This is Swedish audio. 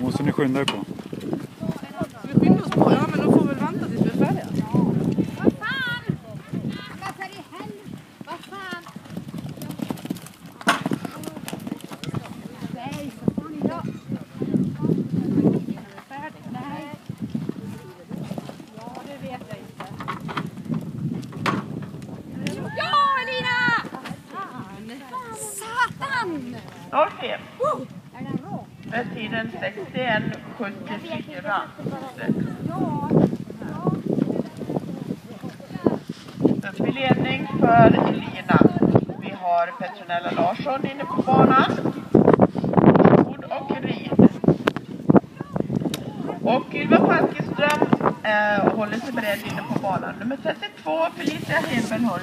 Måste ni skynda er på? Ska vi skynda oss på? Ja, men de får väl vänta tills vi är färdiga. Vad fan! Varför i helvete? Vad fan? Nej, för fan inte. Nej. Ja, det vet jag inte. Ja, Elina! Satan! 05. Är den rå? Med tiden 61:74. Upp i ledning för Elina. Vi har Petronella Larsson inne på banan. Ord och rid. Och Ylva Falkenström håller sig beredd inne på banan. Nummer 32, Felicia Hedberg har